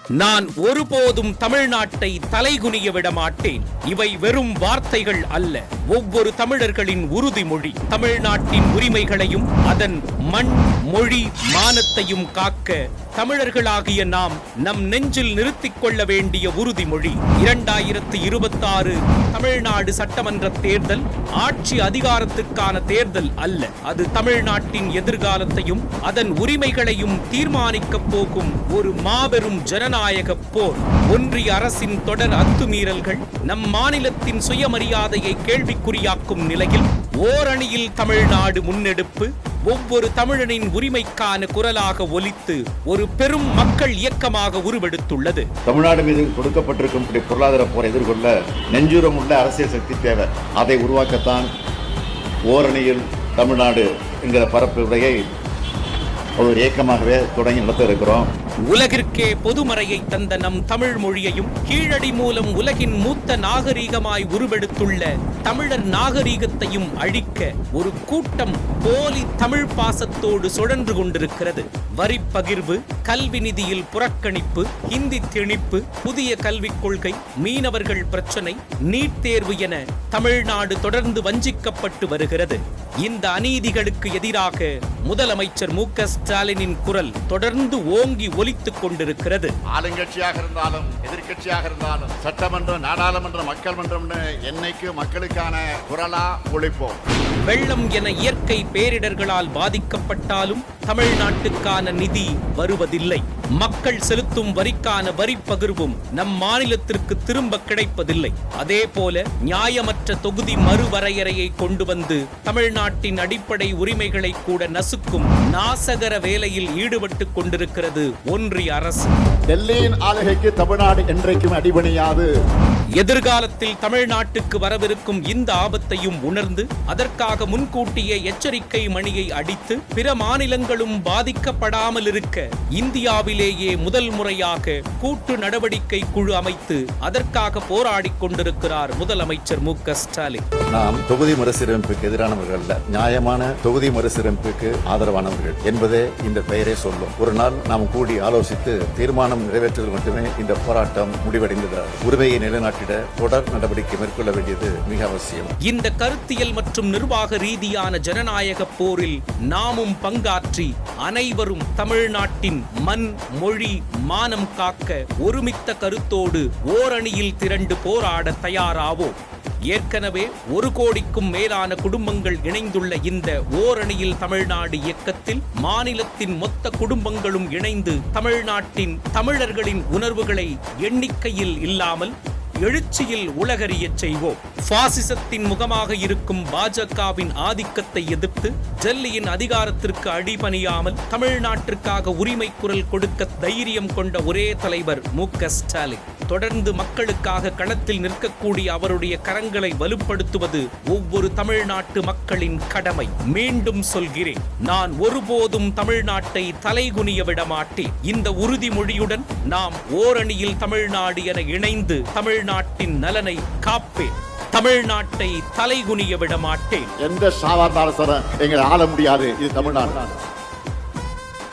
நான் ஒருபோதும் தமிழ்நாட்டை தலைகுனிய விட மாட்டேன். இவை வெறும் வார்த்தைகள் அல்ல, ஒவ்வொரு தமிழர்களின் உறுதிமொழி. தமிழ்நாட்டின் உரிமைகளையும் அதன் மண், மொழி, மானத்தையும் காக்க தமிழர்களாகிய நாம் நம் நெஞ்சில் நிறுத்திக் கொள்ள வேண்டிய உறுதிமொழி. 2026 தமிழ்நாடு சட்டமன்ற தேர்தல் ஆட்சி அதிகாரத்துக்கான தேர்தல் அல்ல. அது தமிழ்நாட்டின் எதிர்காலத்தையும் அதன் உரிமைகளையும் தீர்மானிக்கப் போகும் ஒரு மாபெரும் ஜனநாயக போர். ஒன்றிய அரசின் தொடர் அத்துமீறல்கள் நம் மாநிலத்தின் சுயமரியாதையை கேள்விக்குறியாக்கும் நிலையில் ஓரணியில் தமிழ்நாடு முன்னெடுப்பு ஒவ்வொரு தமிழனின் உரிமைக்கான குரலாக ஒலித்து ஒரு பெரும் மக்கள் இயக்கமாக உருவெடுத்துள்ளது. தமிழ்நாடு மீது கொடுக்கப்பட்டிருக்கும் பொருளாதார போரை எதிர்கொள்ள நெஞ்சுரம் உள்ள அரசியல் சக்தி தேவை. அதை உருவாக்கத்தான் ஓரணியில் தமிழ்நாடு என்கிற பரப்பு உரையை ஒரு இயக்கமாகவே தொடங்கி நடத்த இருக்கிறோம். உலகிற்கே பொதுமறையை தந்த நம் தமிழ் மொழியையும் கீழடி மூலம் உலகின் மூத்த நாகரீகமாய் உருவெடுத்துள்ள தமிழர் நாகரீகத்தையும் அழிக்க ஒரு கூட்டம் போலி தமிழ் பாசத்தோடு சுழன்று கொண்டிருக்கிறது. வரி பகிர்வு, கல்வி நிதியில் புறக்கணிப்பு, ஹிந்தி திணிப்பு, புதிய கல்விக் கொள்கை, மீனவர்கள் பிரச்சனை, நீட் தேர்வு என தமிழ்நாடு தொடர்ந்து வஞ்சிக்கப்பட்டு வருகிறது. இந்த அநீதிகளுக்கு எதிராக முதலமைச்சர் மு.க. ஸ்டாலினின் குரல் தொடர்ந்து ஓங்கி ஒலித்துக் கொண்டிருக்கிறது. ஆளுங்கட்சியாக இருந்தாலும் எதிர்கட்சியாக இருந்தாலும் சட்டமன்றம், நாடாளுமன்றம், மக்கள் மன்றம் என்னைக்கு மக்களுக்கான குரலா ஒழிப்போம். வெள்ளம் என இயற்கை பேரிடர்களால் பாதிக்கப்பட்டாலும் தமிழ்நாட்டுக்கான நிதி வருவதில்லை. மக்கள் செலுத்தும் வரிக்கான வரி பகிர்வும் நம் மாநிலத்திற்கு திரும்ப கிடைப்பதில்லை. அதே போல நியாயமற்ற தொகுதி மறுவரையறையை கொண்டு வந்து தமிழ்நாட்டின் அடிப்படை உரிமைகளை கூட நசுக்கும் நாசகர வேலையில் ஈடுபட்டுக் கொண்டிருக்கிறது ஒன்றிய அரசு. டெல்லியின் ஆளுகைக்கு தமிழ்நாடு என்றைக்கும் அடிபணியாது. எதிர்காலத்தில் தமிழ்நாட்டுக்கு வரவிருக்கும் இந்த ஆபத்தையும் உணர்ந்து அதற்காக முன்கூட்டியே எச்சரிக்கை மணியை அடித்து பிற மாநிலங்களும் பாதிக்கப்படாமல் இருக்க இந்தியாவிலேயே முதல் முறையாக கூட்டு நடவடிக்கை குழு அமைத்து அதற்காக போராடி கொண்டிருக்கிறார் முதலமைச்சர் மு.க. ஸ்டாலின். நாம் தொகுதி மறுசீரமைப்புக்கு எதிரானவர்கள் அல்ல, நியாயமான தொகுதி மறுசீரமைப்புக்கு ஆதரவானவர்கள் என்பதே இந்த பெயரே சொல்லும். ஒரு நாள் நாம் கூடி ஆலோசித்து தீர்மானம் நிறைவேற்றுவது மட்டுமே இந்த போராட்டம் முடிவடைந்தது. உரிமையை நிலைநாட்டிட தொடர் நடவடிக்கை மேற்கொள்ள வேண்டியது மிக அவசியம். இந்த கருத்தியல் மற்றும் நிர்வாக ரீதியான ஜனநாயக போரில் நாமும் பங்காற்றி அனைவரும் தமிழ்நாட்டின் மண், மொழி, மானம் காக்க ஒருமித்த கருத்தோடு ஓரணியில் திரண்டு போராட தயாராவோம். ஏற்கனவே 1 கோடிக்கும் மேலான குடும்பங்கள் இணைந்துள்ள இந்த ஓரணியில் தமிழ்நாடு இயக்கத்தில் மாநிலத்தின் மொத்த குடும்பங்களும் இணைந்து தமிழ்நாட்டின் தமிழர்களின் உணர்வுகளை எண்ணிக்கையில் இல்லாமல் எழுச்சியில் உலகறியச் செய்வோம். பாசிசத்தின் முகமாக இருக்கும் பாஜகவின் ஆதிக்கத்தை எதிர்த்து டெல்லியின் அதிகாரத்திற்கு அடிபணியாமல் தமிழ்நாட்டிற்காக உரிமை குரல் கொடுக்க தைரியம் கொண்ட ஒரே தலைவர் மு.க. ஸ்டாலின். தொடர்ந்து மக்களுக்காக களத்தில் நிற்கக்கூடிய அவருடைய கரங்களை வலுப்படுத்துவது ஒவ்வொரு தமிழ்நாட்டு மக்களின் கடமை. மீண்டும் சொல்கிறேன், நான் ஒருபோதும் தமிழ்நாட்டை தலைகுனிய விட மாட்டேன். இந்த உறுதிமொழியுடன் நாம் ஓரணியில் தமிழ்நாடு என இணைந்து தமிழ்நாட்டின் நலனை காப்பேன். தமிழ்நாட்டை தலைகுனிய விட மாட்டேன். எந்த சாதாரண எங்களை ஆள முடியாது. இது தமிழ்நாடு.